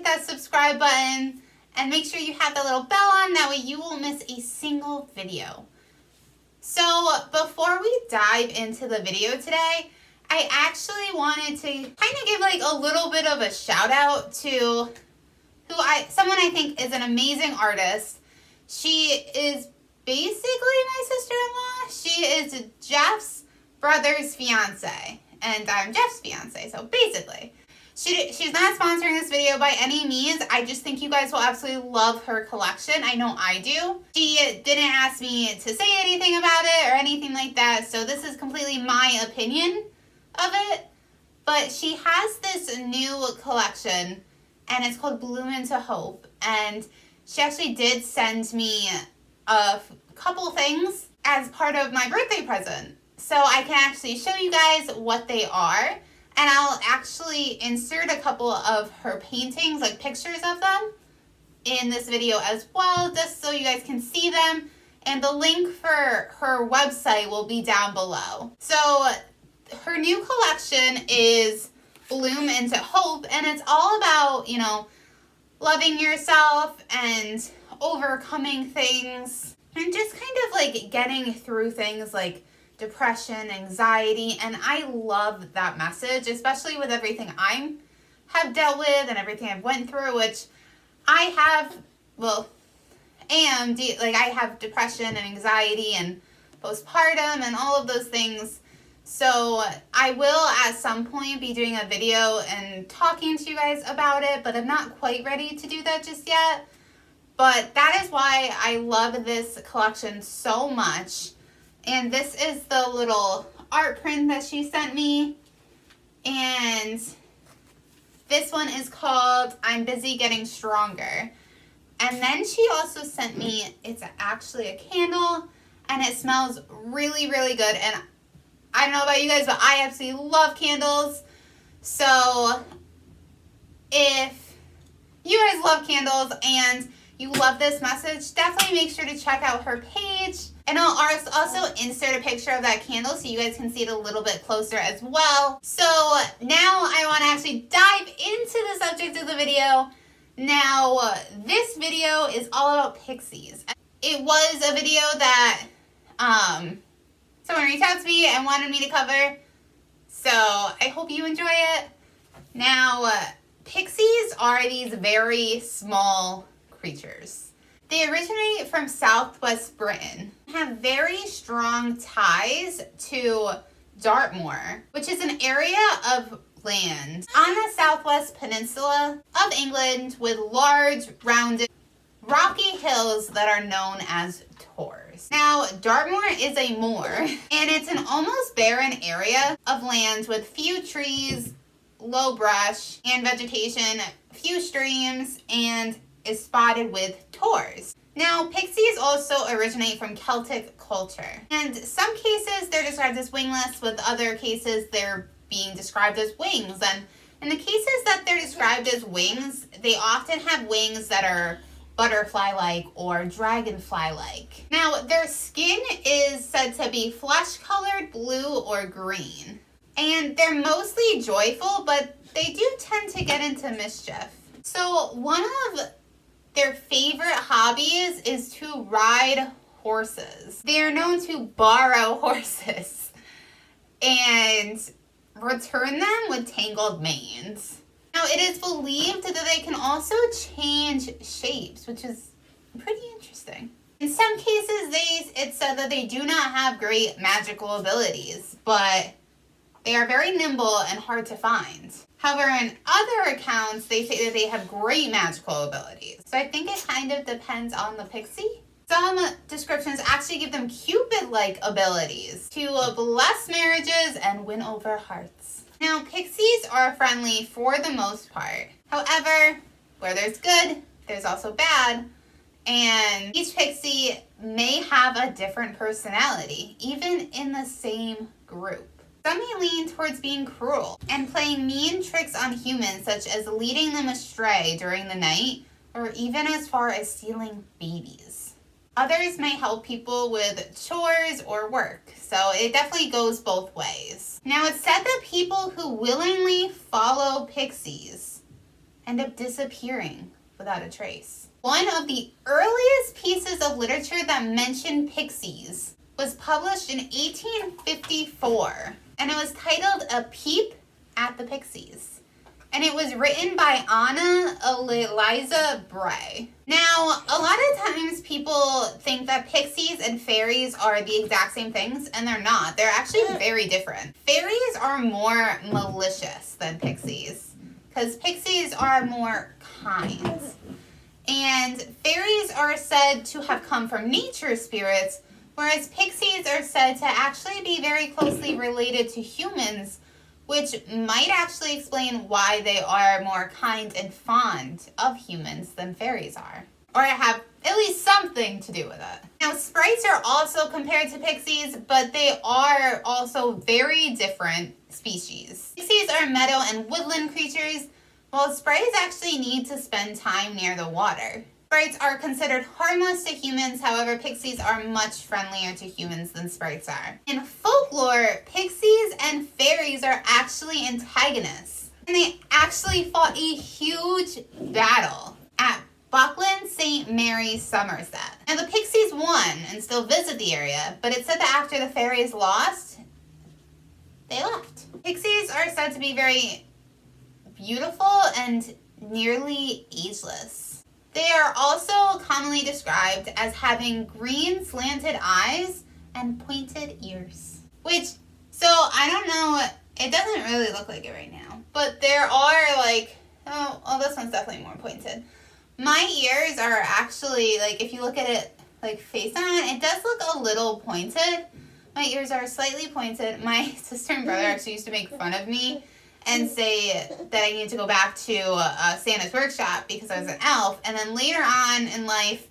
that subscribe button and make sure you have the little bell on. That way you won't miss a single video. So before we dive into the video today, I actually wanted to kind of give like a little bit of a shout out to someone I think is an amazing artist. She is basically my sister-in-law. She is Jeff's brother's fiance, and I'm Jeff's fiance, so basically. She's not sponsoring this video by any means. I just think you guys will absolutely love her collection. I know I do. She didn't ask me to say anything about it or anything like that, so this is completely my opinion of it. But she has this new collection, and it's called Bloom into Hope. And she actually did send me a couple things as part of my birthday present. So I can actually show you guys what they are. And I'll actually insert a couple of her paintings, like pictures of them, in this video as well, just so you guys can see them. And the link for her website will be down below. So her new collection is Bloom into Hope, and it's all about, you know, loving yourself and overcoming things and just kind of like getting through things like depression, anxiety, and I love that message, especially with everything I have dealt with and everything I've went through, which I have, I have depression and anxiety and postpartum and all of those things. So I will at some point be doing a video and talking to you guys about it, but I'm not quite ready to do that just yet. But that is why I love this collection so much. And this is the little art print that she sent me. And this one is called I'm Busy Getting Stronger. And then she also sent me, it's actually a candle, and it smells really, really good. And I don't know about you guys, but I absolutely love candles. So if you guys love candles and you love this message, definitely make sure to check out her page. And I'll also insert a picture of that candle so you guys can see it a little bit closer as well. So now I want to actually dive into the subject of the video. Now, this video is all about Pixies. It was a video that someone reached out to me and wanted me to cover. So I hope you enjoy it. Now, Pixies are these very small creatures. They originate from southwest Britain, have very strong ties to Dartmoor, which is an area of land on the southwest peninsula of England with large, rounded, rocky hills that are known as tors. Now, Dartmoor is a moor, and it's an almost barren area of land with few trees, low brush and vegetation, few streams, and is spotted with tors. Now, pixies also originate from Celtic culture. And some cases they're described as wingless, with other cases they're being described as wings. And in the cases that they're described as wings, they often have wings that are butterfly-like or dragonfly-like. Now, their skin is said to be flesh-colored blue or green. And they're mostly joyful, but they do tend to get into mischief. So one of their favorite hobbies is to ride horses. They are known to borrow horses and return them with tangled manes. Now, it is believed that they can also change shapes, which is pretty interesting. In some cases, it's said that they do not have great magical abilities, but they are very nimble and hard to find. However, in other accounts, they say that they have great magical abilities. So I think it kind of depends on the pixie. Some descriptions actually give them Cupid-like abilities to bless marriages and win over hearts. Now, pixies are friendly for the most part. However, where there's good, there's also bad. And each pixie may have a different personality, even in the same group. Some may lean towards being cruel and playing mean tricks on humans, such as leading them astray during the night, or even as far as stealing babies. Others may help people with chores or work, so it definitely goes both ways. Now, it's said that people who willingly follow pixies end up disappearing without a trace. One of the earliest pieces of literature that mentioned pixies was published in 1854, and it was titled A Peep at the Pixies. And it was written by Anna Eliza Bray. Now, a lot of times people think that pixies and fairies are the exact same things, and they're not. They're actually very different. Fairies are more malicious than pixies, because pixies are more kind. And fairies are said to have come from nature spirits, whereas pixies are said to actually be very closely related to humans, which might actually explain why they are more kind and fond of humans than fairies are. Or have at least something to do with it. Now, sprites are also compared to pixies, but they are also very different species. Pixies are meadow and woodland creatures, while sprites actually need to spend time near the water. Sprites are considered harmless to humans, however, pixies are much friendlier to humans than sprites are. In folklore, pixies and fairies are actually antagonists, and they actually fought a huge battle at Buckland St. Mary, Somerset. Now, the pixies won and still visit the area, but it's said that after the fairies lost, they left. Pixies are said to be very beautiful and nearly ageless. They are also commonly described as having green slanted eyes and pointed ears. So I don't know, it doesn't really look like it right now, but there are like, oh, this one's definitely more pointed. My ears are actually, like, if you look at it like face on, it does look a little pointed. My ears are slightly pointed. My sister and brother actually used to make fun of me and say that I need to go back to Santa's workshop because I was an elf. And then later on in life,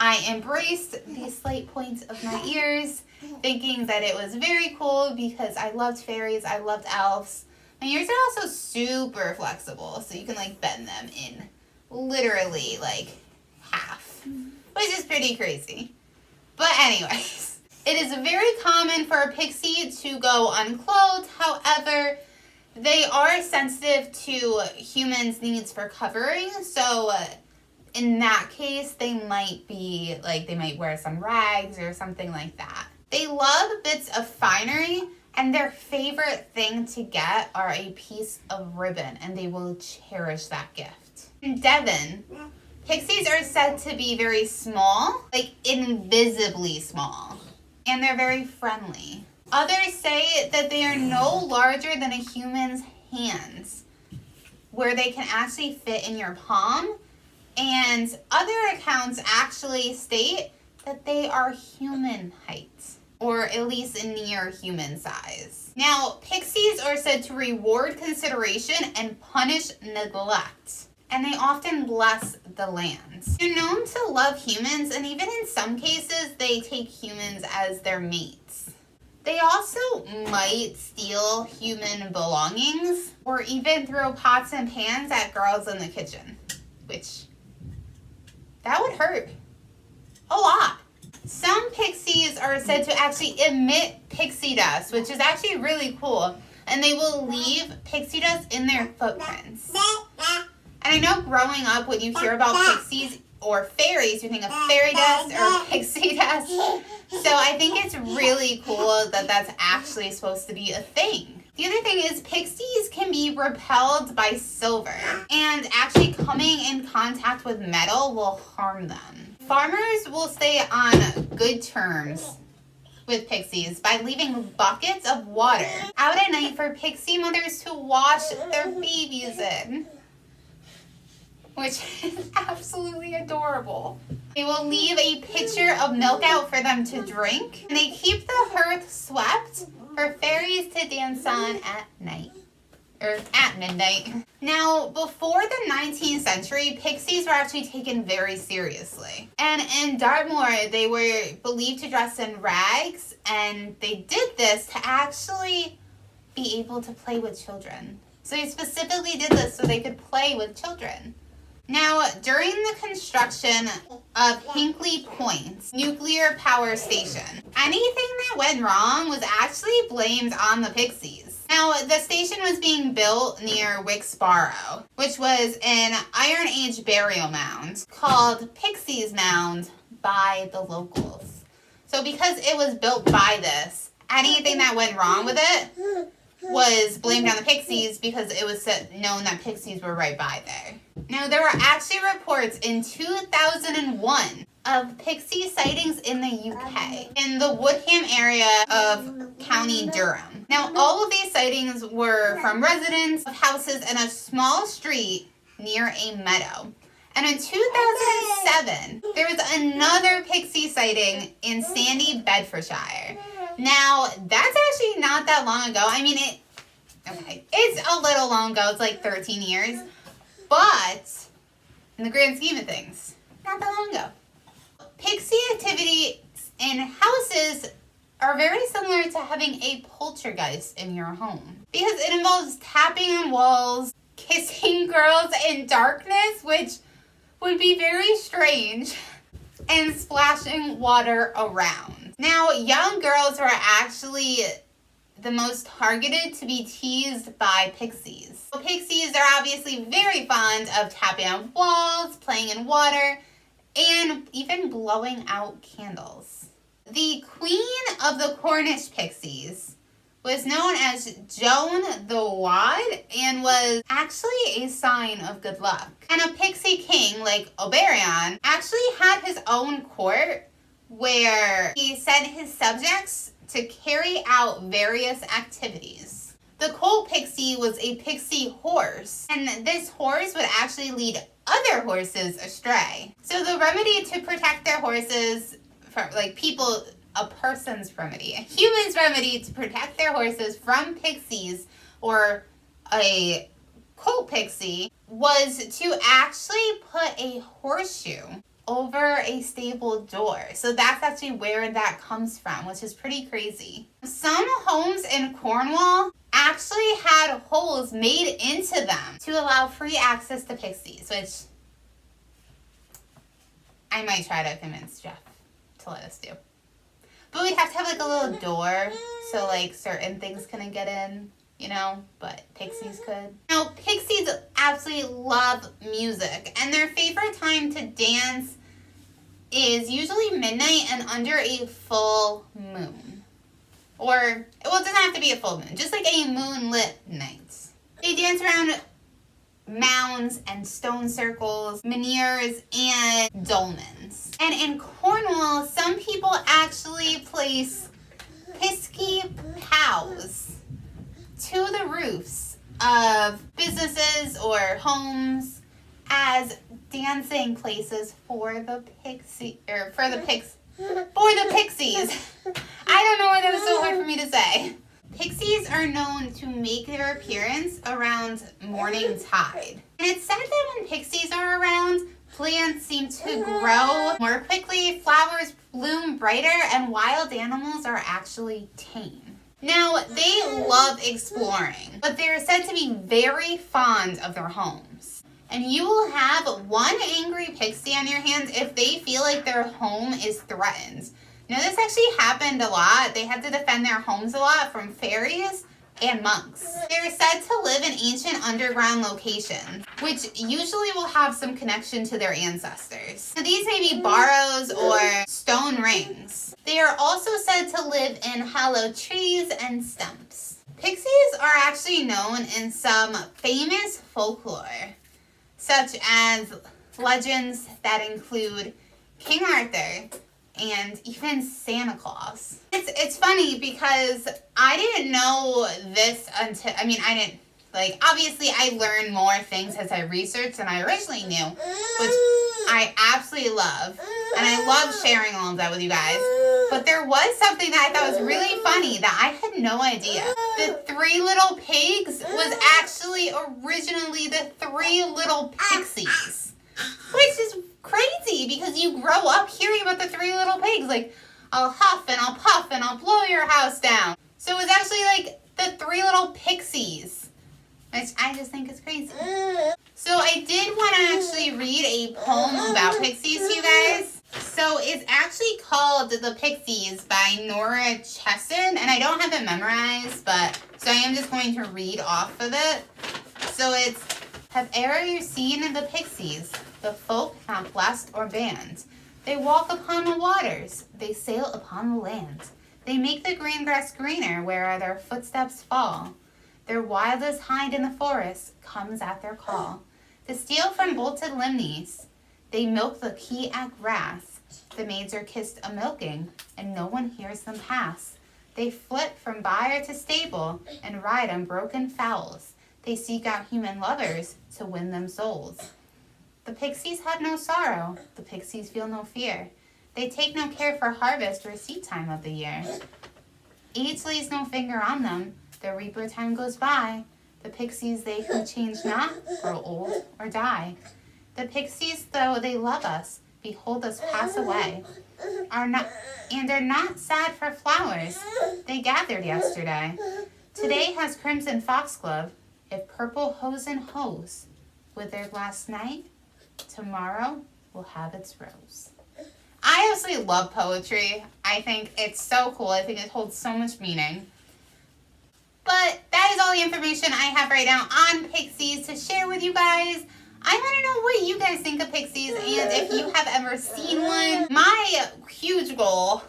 I embraced the slight points of my ears, thinking that it was very cool because I loved fairies, I loved elves. My ears are also super flexible, so you can like bend them in literally like half, which is pretty crazy. But anyways, it is very common for a pixie to go unclothed. However, they are sensitive to humans' needs for covering, so in that case, they might wear some rags or something like that. They love bits of finery, and their favorite thing to get are a piece of ribbon, and they will cherish that gift. In Devon, pixies are said to be very small, like invisibly small, and they're very friendly. Others say that they are no larger than a human's hands, where they can actually fit in your palm. And other accounts actually state that they are human height, or at least near human size. Now, pixies are said to reward consideration and punish neglect, and they often bless the land. They're known to love humans, and even in some cases, they take humans as their mates. They also might steal human belongings or even throw pots and pans at girls in the kitchen, which that would hurt a lot. Some pixies are said to actually emit pixie dust, which is actually really cool, and they will leave pixie dust in their footprints. And I know growing up when you hear about pixies or fairies, you think of fairy dust or pixie dust. So I think it's really cool that that's actually supposed to be a thing. The other thing is pixies can be repelled by silver, and actually coming in contact with metal will harm them. Farmers will stay on good terms with pixies by leaving buckets of water out at night for pixie mothers to wash their babies in, which is absolutely adorable. They will leave a pitcher of milk out for them to drink, and they keep the hearth swept for fairies to dance on at night, or at midnight. Now, before the 19th century, pixies were actually taken very seriously. And in Dartmoor, they were believed to dress in rags, and they did this to actually be able to play with children. So they specifically did this so they could play with children. Now, during the construction of Hinkley Point nuclear power station, anything that went wrong was actually blamed on the pixies. Now, the station was being built near Wicks-Barrow, which was an Iron Age burial mound called Pixie's Mound by the locals. So because it was built by this, anything that went wrong with it was blamed on the Pixies because it was known that Pixies were right by there. Now, there were actually reports in 2001 of Pixie sightings in the UK, in the Woodham area of County Durham. Now, all of these sightings were from residents of houses in a small street near a meadow. And in 2007, there was another Pixie sighting in Sandy, Bedfordshire. Now, that's actually not that long ago. I mean, it's a little long ago. It's like 13 years. But in the grand scheme of things, not that long ago. Pixie activity in houses are very similar to having a poltergeist in your home. Because it involves tapping on walls, kissing girls in darkness, which would be very strange, and splashing water around. Now, young girls were actually the most targeted to be teased by pixies. So pixies are obviously very fond of tapping on walls, playing in water, and even blowing out candles. The queen of the Cornish pixies was known as Joan the Wad and was actually a sign of good luck. And a pixie king like Oberon actually had his own court where he sent his subjects to carry out various activities. The colt pixie was a pixie horse, and this horse would actually lead other horses astray. So the remedy to protect their horses, from a person's remedy, a human's remedy to protect their horses from pixies or a colt pixie, was to actually put a horseshoe over a stable door. So that's actually where that comes from, which is pretty crazy. Some homes in Cornwall actually had holes made into them to allow free access to pixies, which I might try to convince Jeff to let us do. But we'd have to have like a little door so like certain things couldn't get in, you know, but pixies could. Now, pixies absolutely love music, and their favorite time to dance is usually midnight and under a full moon. Or, well, it doesn't have to be a full moon, just like a moonlit night. They dance around mounds and stone circles, menhirs, and dolmens. And in Cornwall, some people actually place pisky pows to the roofs of businesses or homes as dancing places for the pixies. I don't know why that was so hard for me to say. Pixies are known to make their appearance around morning tide. And it's said that when pixies are around, plants seem to grow more quickly, flowers bloom brighter, and wild animals are actually tame. Now, they love exploring, but they're said to be very fond of their homes. And you will have one angry pixie on your hands if they feel like their home is threatened. Now, this actually happened a lot. They had to defend their homes a lot from fairies and monks. They're said to live in ancient underground locations, which usually will have some connection to their ancestors. Now, these may be barrows or stone rings. They are also said to live in hollow trees and stumps. Pixies are actually known in some famous folklore, such as legends that include King Arthur and even Santa Claus. It's funny because I didn't know this until, obviously I learned more things as I researched than I originally knew, which I absolutely love, and I love sharing all of that with you guys. But there was something that I thought was really funny that I had no idea. The Three Little Pigs was actually originally the Three Little Pixies, which is crazy because you grow up hearing about the Three Little Pigs, like, I'll huff and I'll puff and I'll blow your house down. So it was actually like the Three Little Pixies, which I just think is crazy. So I did want to actually read a poem about pixies to you guys. So it's actually called The Pixies by Nora Chesson, and I don't have it memorized, so I am just going to read off of it. So it's, have e'er you seen the Pixies, the folk not blessed or banned? They walk upon the waters, they sail upon the land. They make the green grass greener where their footsteps fall. Their wildest hind in the forest comes at their call. To steal from bolted limneys, they milk the key at grass. The maids are kissed a milking, and no one hears them pass. They flit from byre to stable, and ride on broken fowls. They seek out human lovers to win them souls. The pixies have no sorrow, the pixies feel no fear. They take no care for harvest or seed time of the year. Age lays no finger on them, the reaper time goes by. The pixies, they who change not, grow old or die. The pixies, though they love us, behold us pass away, are not sad for flowers they gathered yesterday. Today has crimson foxglove, if purple hosen hose, withered last night, tomorrow will have its rose. I absolutely love poetry. I think it's so cool. I think it holds so much meaning. But that is all the information I have right now on pixies to share with you guys. I want to know what you guys think of pixies and if you have ever seen one. My huge goal,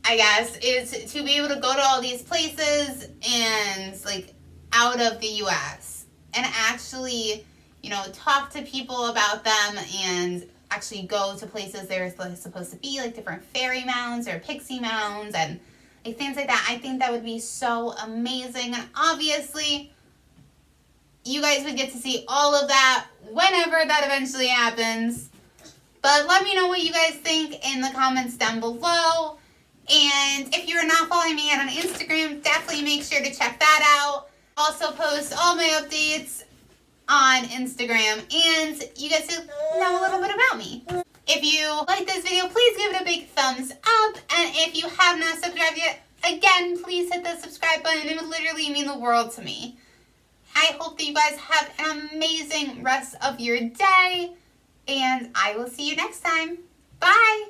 I guess, is to be able to go to all these places and like out of the US and actually, you know, talk to people about them and actually go to places they're supposed to be, like different fairy mounds or pixie mounds and like things like that. I think that would be so amazing, and obviously you guys would get to see all of that whenever that eventually happens. But let me know what you guys think in the comments down below. And if you're not following me yet on Instagram, definitely make sure to check that out. Also post all my updates on Instagram, and you get to know a little bit about me. If you like this video, please give it a big thumbs up, and if you have not subscribed yet, again, please hit the subscribe button. It would literally mean the world to me. I hope that you guys have an amazing rest of your day, and I will see you next time. Bye!